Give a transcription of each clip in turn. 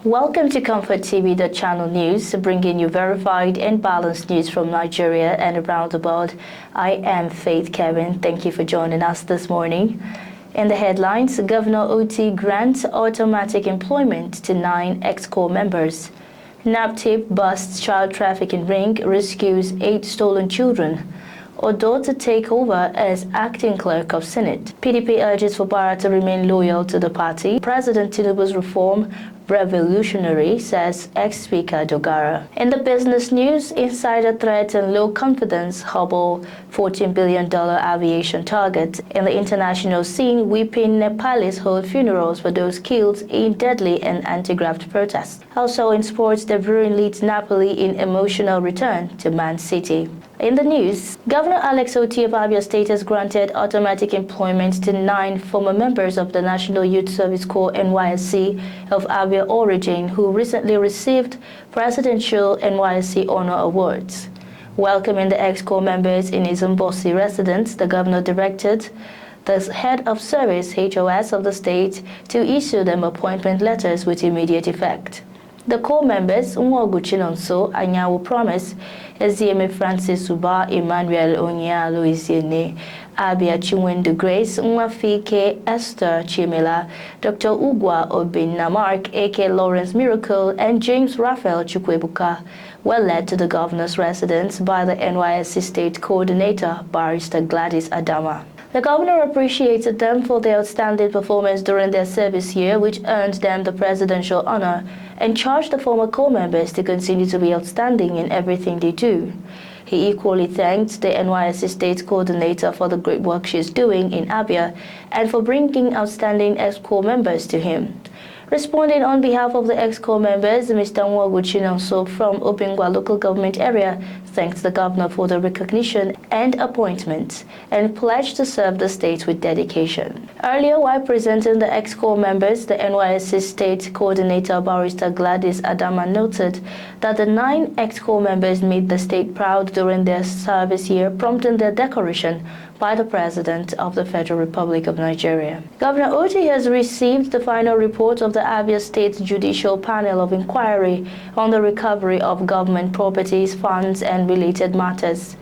Welcome to ComfortTV.channel news, bringing you verified and balanced news from Nigeria and around the world. I am Faith Kevin. Thank you for joining us this morning. In the headlines, Governor Otti grants automatic employment to 9 EXCO members. NAPTIP busts child trafficking ring, rescues 8 stolen children. Odo to take over as acting clerk of Senate. PDP urges Fubara to remain loyal to the party. President Tinubu's reform revolutionary, says ex-speaker Dogara. In the business news, insider threat and low confidence hobble $14 billion aviation target. In the international scene, weeping Nepalese hold funerals for those killed in deadly and anti-graft protests. Also in sports, De Bruyne leads Napoli in emotional return to Man City. In the news, Governor Alex Otti of Abia State has granted automatic employment to 9 former members of the National Youth Service Corps NYSC of Abia origin who recently received presidential NYSC honor awards. Welcoming the EXCO members in his Mbosi residence, the governor directed the head of service HOS of the state to issue them appointment letters with immediate effect. The core members, Nwogu Chinonso, Anyawu Promise, Ezieme Francis Uba, Emmanuel Onyalo Isiene, Abia Chinwendu Grace, Nwafike Esther Chimela, Dr. Ugwa Obinna Mark, A.K. Lawrence Miracle, and James Raphael Chukwebuka were led to the governor's residence by the NYSC State Coordinator, Barrister Gladys Adama. The governor appreciated them for their outstanding performance during their service year, which earned them the presidential honor, and charged the former corps members to continue to be outstanding in everything they do. He equally thanked the NYSC State Coordinator for the great work she is doing in Abia and for bringing outstanding EXCO members to him. Responding on behalf of the EXCO members, Mr. Nwogu Chinonso from Obingwa local government area thanked the governor for the recognition and appointment and pledged to serve the state with dedication. Earlier, while presenting the EXCO members, the NYSC State Coordinator Barrister Gladys Adama noted that the 9 EXCO members made the state proud during their service year, prompting their decoration by the President of the Federal Republic of Nigeria. Governor Otti has received the final report of the Abia State Judicial Panel of Inquiry on the recovery of government properties, funds, and related matters.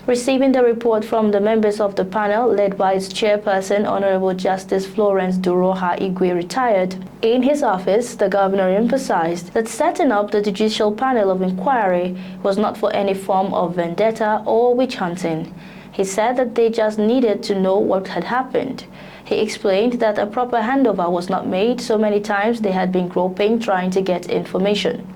Receiving the report from the members of the panel, led by its chairperson, Honorable Justice Florence Duroha Igwe, retired, in his office, the governor emphasized that setting up the Judicial Panel of Inquiry was not for any form of vendetta or witch hunting. He said that they just needed to know what had happened. He explained that a proper handover was not made, so many times they had been groping trying to get information.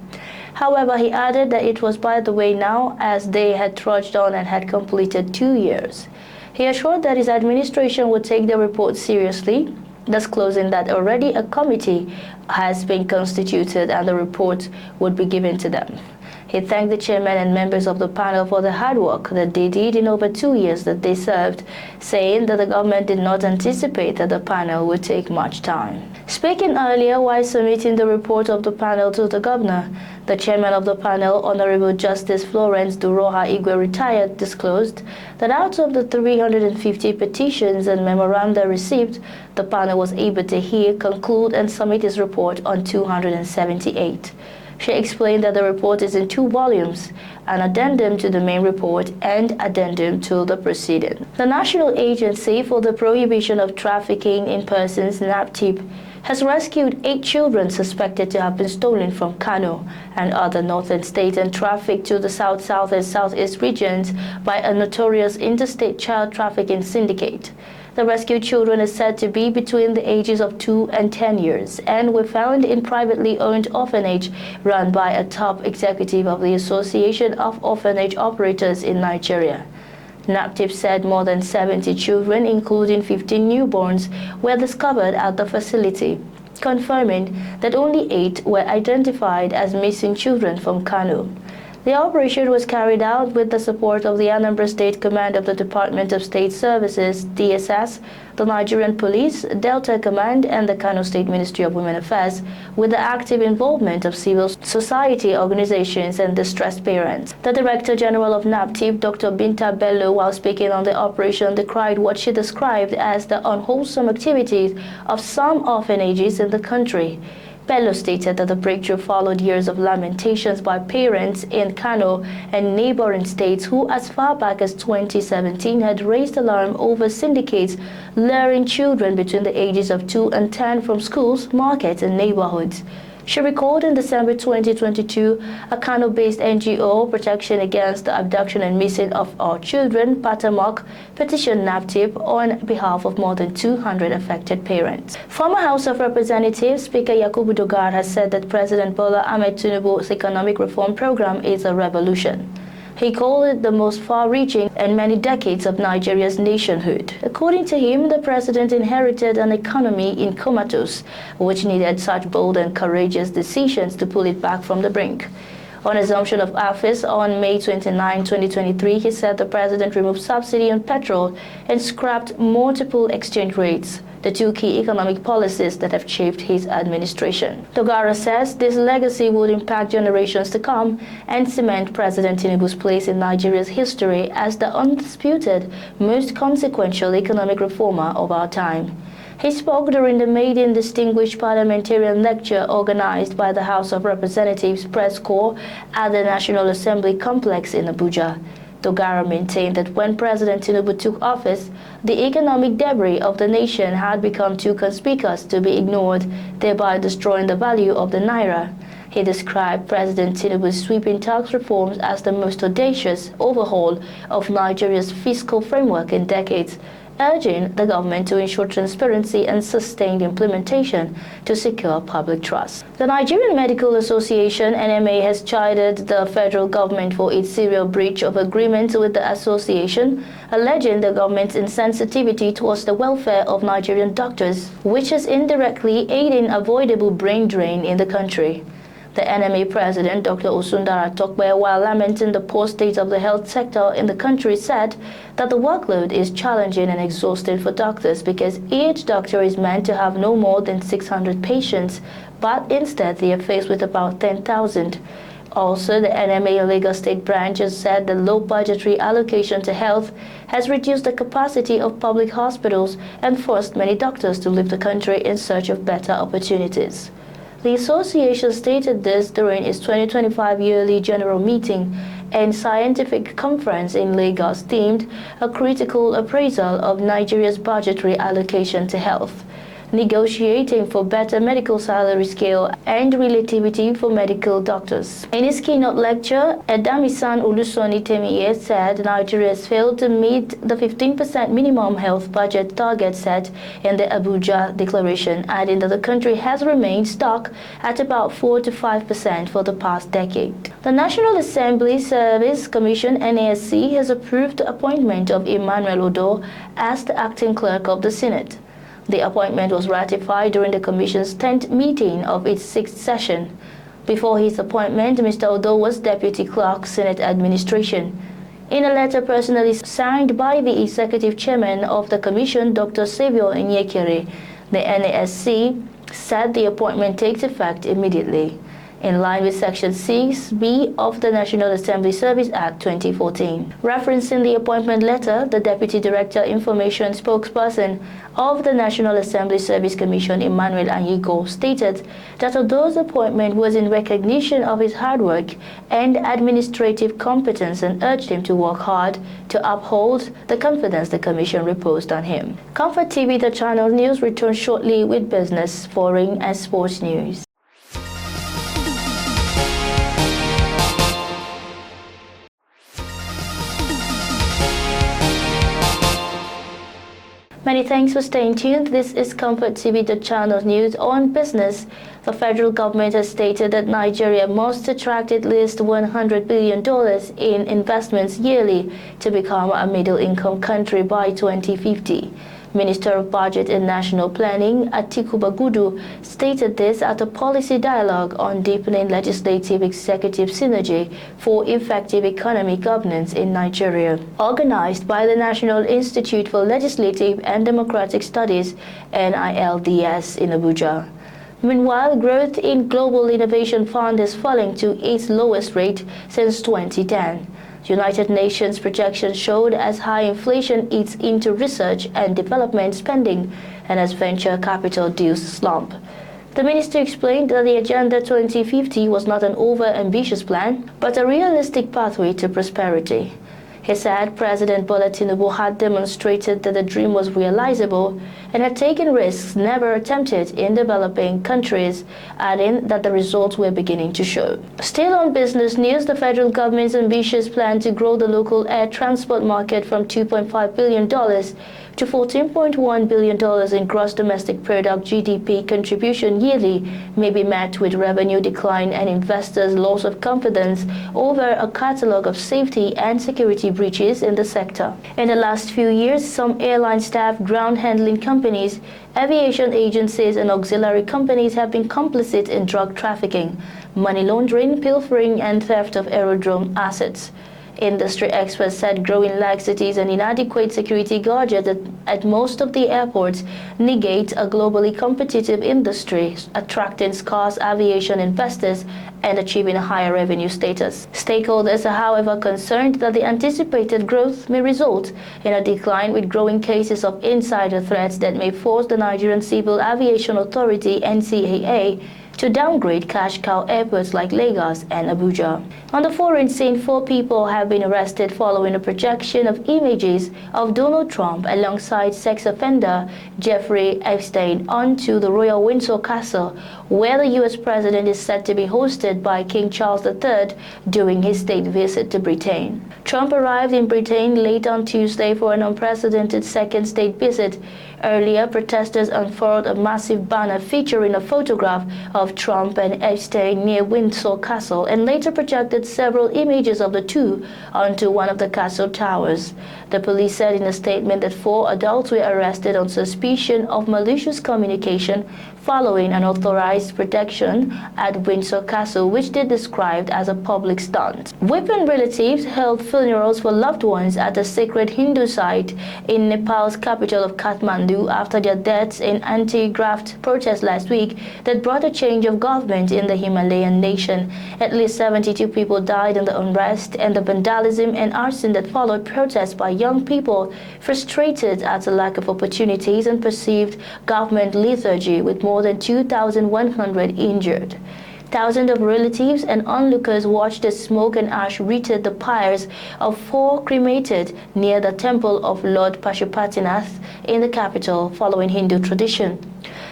However, he added that it was by the way now, as they had trudged on and had completed 2 years. He assured that his administration would take the report seriously, disclosing that already a committee has been constituted and the report would be given to them. He thanked the chairman and members of the panel for the hard work that they did in over 2 years that they served, saying that the government did not anticipate that the panel would take much time. Speaking earlier while submitting the report of the panel to the governor, the chairman of the panel, Honorable Justice Florence Duroha Igwe, retired, disclosed that out of the 350 petitions and memoranda received, the panel was able to hear, conclude, and submit its report on 278. She explained that the report is in 2 volumes, an addendum to the main report and addendum to the proceeding. The National Agency for the Prohibition of Trafficking in Persons, NAPTIP, has rescued 8 children suspected to have been stolen from Kano and other northern states and trafficked to the south, and southeast regions by a notorious interstate child trafficking syndicate. The rescued children are said to be between the ages of 2 and 10 years and were found in privately owned orphanage run by a top executive of the Association of Orphanage Operators in Nigeria. NAPTIP said more than 70 children, including 15 newborns, were discovered at the facility, confirming that only 8 were identified as missing children from Kano. The operation was carried out with the support of the Anambra State Command of the Department of State Services, DSS, the Nigerian Police, Delta Command, and the Kano State Ministry of Women Affairs, with the active involvement of civil society organizations and distressed parents. The Director General of NAPTIP, Dr. Binta Bello, while speaking on the operation, decried what she described as the unwholesome activities of some orphanages in the country. Bello stated that the breakthrough followed years of lamentations by parents in Kano and neighboring states who, as far back as 2017, had raised alarm over syndicates luring children between the ages of 2 and 10 from schools, markets, and neighborhoods. She recalled in December 2022, a Kano-based NGO, Protection Against the Abduction and Missing of Our Children, Patamok, petitioned NAPTIP on behalf of more than 200 affected parents. Former House of Representatives Speaker Yakubu Dogara has said that President Bola Ahmed Tinubu's economic reform program is a revolution. He called it the most far-reaching in many decades of Nigeria's nationhood. According to him, the president inherited an economy in comatose, which needed such bold and courageous decisions to pull it back from the brink. On assumption of office on May 29, 2023, he said the president removed subsidy on petrol and scrapped multiple exchange rates, the two key economic policies that have shaped his administration. Dogara says this legacy would impact generations to come and cement President Tinubu's place in Nigeria's history as the undisputed, most consequential economic reformer of our time. He spoke during the maiden Distinguished Parliamentarian Lecture organized by the House of Representatives Press Corps at the National Assembly Complex in Abuja. Dogara maintained that when President Tinubu took office, the economic debris of the nation had become too conspicuous to be ignored, thereby destroying the value of the naira. He described President Tinubu's sweeping tax reforms as the most audacious overhaul of Nigeria's fiscal framework in decades, urging the government to ensure transparency and sustained implementation to secure public trust. The Nigerian Medical Association (NMA) has chided the federal government for its serial breach of agreement with the association, alleging the government's insensitivity towards the welfare of Nigerian doctors, which is indirectly aiding avoidable brain drain in the country. The NMA president, Dr. Osundara Tokwe, while lamenting the poor state of the health sector in the country, said that the workload is challenging and exhausting for doctors because each doctor is meant to have no more than 600 patients, but instead they are faced with about 10,000. Also, the NMA Lagos State branch has said the low budgetary allocation to health has reduced the capacity of public hospitals and forced many doctors to leave the country in search of better opportunities. The association stated this during its 2025 yearly general meeting and scientific conference in Lagos themed A Critical Appraisal of Nigeria's Budgetary Allocation to Health, negotiating for better medical salary scale and relativity for medical doctors. In his keynote lecture, Edamisan Olusoni Temiye said Nigeria has failed to meet the 15% minimum health budget target set in the Abuja Declaration, adding that the country has remained stuck at about 4 to 5% for the past decade. The National Assembly Service Commission (NASC) has approved the appointment of Emmanuel Odo as the acting clerk of the Senate. The appointment was ratified during the Commission's 10th meeting of its 6th session. Before his appointment, Mr. Odo was Deputy Clerk, Senate Administration. In a letter personally signed by the Executive Chairman of the Commission, Dr. Savio Nyekere, the NASC said the appointment takes effect immediately, in line with Section 6B of the National Assembly Service Act 2014. Referencing the appointment letter, the Deputy Director Information Spokesperson of the National Assembly Service Commission, Emmanuel Anyigo, stated that Odo's appointment was in recognition of his hard work and administrative competence and urged him to work hard to uphold the confidence the Commission reposed on him. Comfort TV.channel news returns shortly with business, foreign and sports news. Many thanks for staying tuned. This is ComfortTV.channel news on business. The federal government has stated that Nigeria must attract at least $100 billion in investments yearly to become a middle-income country by 2050. Minister of Budget and National Planning, Atiku Bagudu, stated this at a policy dialogue on deepening legislative-executive synergy for effective economic governance in Nigeria, organized by the National Institute for Legislative and Democratic Studies, NILDS, in Abuja. Meanwhile, growth in Global Innovation Fund is falling to its lowest rate since 2010. United Nations projections showed as high inflation eats into research and development spending and as venture capital deals slump. The minister explained that the Agenda 2050 was not an over-ambitious plan, but a realistic pathway to prosperity. He said President Bola Tinubu had demonstrated that the dream was realizable and had taken risks never attempted in developing countries, adding that the results were beginning to show. Still on business news, the federal government's ambitious plan to grow the local air transport market from $2.5 billion to $14.1 billion in gross domestic product (GDP) contribution yearly may be met with revenue decline and investors' loss of confidence over a catalogue of safety and security breaches in the sector. In the last few years, some airline staff, ground handling companies, aviation agencies and auxiliary companies have been complicit in drug trafficking, money laundering, pilfering and theft of aerodrome assets. Industry experts said growing laxities and inadequate security guards at most of the airports negate a globally competitive industry, attracting scarce aviation investors and achieving a higher revenue status. Stakeholders are, however, concerned that the anticipated growth may result in a decline with growing cases of insider threats that may force the Nigerian Civil Aviation Authority (NCAA) to downgrade cash cow airports like Lagos and Abuja. On the foreign scene, 4 people have been arrested following a projection of images of Donald Trump alongside sex offender Jeffrey Epstein onto the Royal Windsor Castle, where the U.S. president is said to be hosted by King Charles III during his state visit to Britain. Trump arrived in Britain late on Tuesday for an unprecedented second state visit. Earlier, protesters unfurled a massive banner featuring a photograph of Trump and Epstein near Windsor Castle and later projected several images of the two onto one of the castle towers. The police said in a statement that 4 adults were arrested on suspicion of malicious communication following an authorized protection at Windsor Castle, which they described as a public stunt. Weeping relatives held funerals for loved ones at a sacred Hindu site in Nepal's capital of Kathmandu after their deaths in anti-graft protests last week that brought a change of government in the Himalayan nation. At least 72 people died in the unrest and the vandalism and arson that followed protests by young people frustrated at the lack of opportunities and perceived government lethargy, with more than 2,100 injured. Thousands of relatives and onlookers watched as smoke and ash wreathed the pyres of 4 cremated near the temple of Lord Pashupatinath in the capital, following Hindu tradition.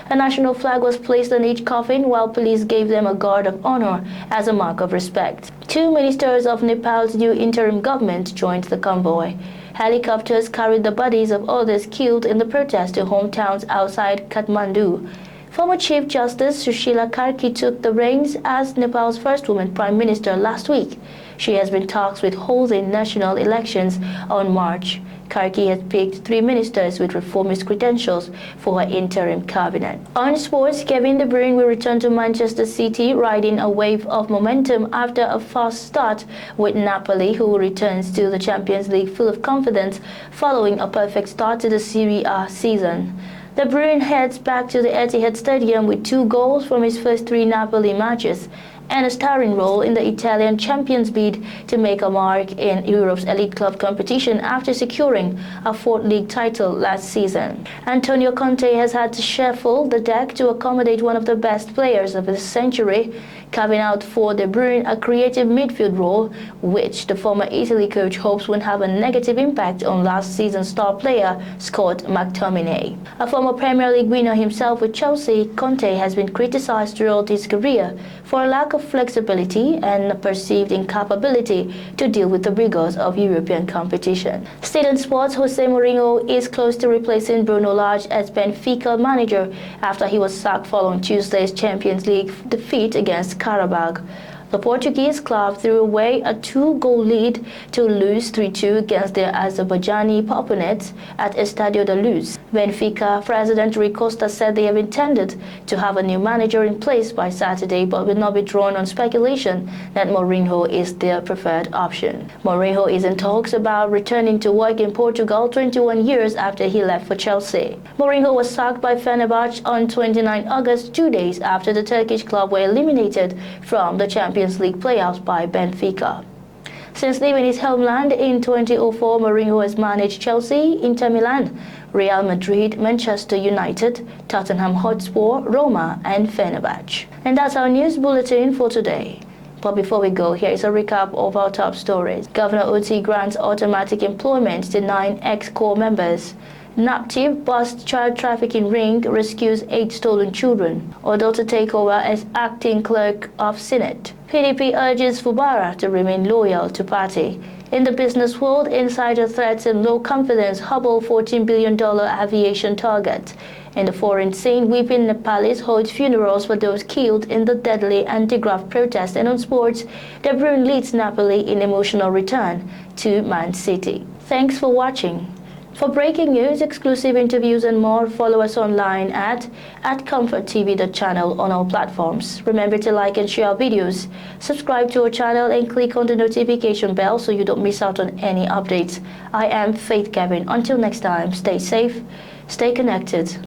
A national flag was placed on each coffin while police gave them a guard of honor as a mark of respect. 2 ministers of Nepal's new interim government joined the convoy. Helicopters carried the bodies of others killed in the protest to hometowns outside Kathmandu. Former Chief Justice Sushila Karki took the reins as Nepal's first woman Prime Minister last week. She has been tasked with holding national elections on March. Karki has picked 3 ministers with reformist credentials for her interim cabinet. On sports, Kevin De Bruyne will return to Manchester City, riding a wave of momentum after a fast start with Napoli, who returns to the Champions League full of confidence following a perfect start to the Serie A season. De Bruyne heads back to the Etihad Stadium with 2 goals from his first 3 Napoli matches and a starring role in the Italian champions' bid to make a mark in Europe's elite club competition after securing a 4th league title last season. Antonio Conte has had to shuffle the deck to accommodate one of the best players of the century, carving out for De Bruyne a creative midfield role, which the former Italy coach hopes will have a negative impact on last season's star player Scott McTominay. A former Premier League winner himself with Chelsea, Conte has been criticized throughout his career for a lack of flexibility and a perceived incapability to deal with the rigors of European competition. Still in sports, Jose Mourinho is close to replacing Bruno Lage as Benfica manager after he was sacked following Tuesday's Champions League defeat against Karabakh. The Portuguese club threw away a 2-goal lead to lose 3-2 against their Azerbaijani opponents at Estadio da Luz. Benfica president Rui Costa said they have intended to have a new manager in place by Saturday, but will not be drawn on speculation that Mourinho is their preferred option. Mourinho is in talks about returning to work in Portugal 21 years after he left for Chelsea. Mourinho was sacked by Fenerbahce on 29 August, 2 days after the Turkish club were eliminated from the Champions League playoffs by Benfica. Since leaving his homeland in 2004, Mourinho has managed Chelsea, Inter Milan, Real Madrid, Manchester United, Tottenham Hotspur, Roma and Fenerbahce. And that's our news bulletin for today. But before we go, here is a recap of our top stories. Governor Otti grants automatic employment to 9 ex-corps members. NAPTIP busts child trafficking ring, rescues 8 stolen children. Odo to take over as acting clerk of Senate. PDP urges Fubara to remain loyal to party. In the business world, insider threats and low confidence hobble $14 billion aviation target. In the foreign scene, weeping Nepalese holds funerals for those killed in the deadly anti-graft protest. And on sports, De Bruyne leads Napoli in emotional return to Man City. Thanks for watching. For breaking news, exclusive interviews and more, follow us online at ComfortTV.channel on all platforms. Remember to like and share our videos, subscribe to our channel and click on the notification bell so you don't miss out on any updates. I am Faith Kevin. Until next time, stay safe, stay connected.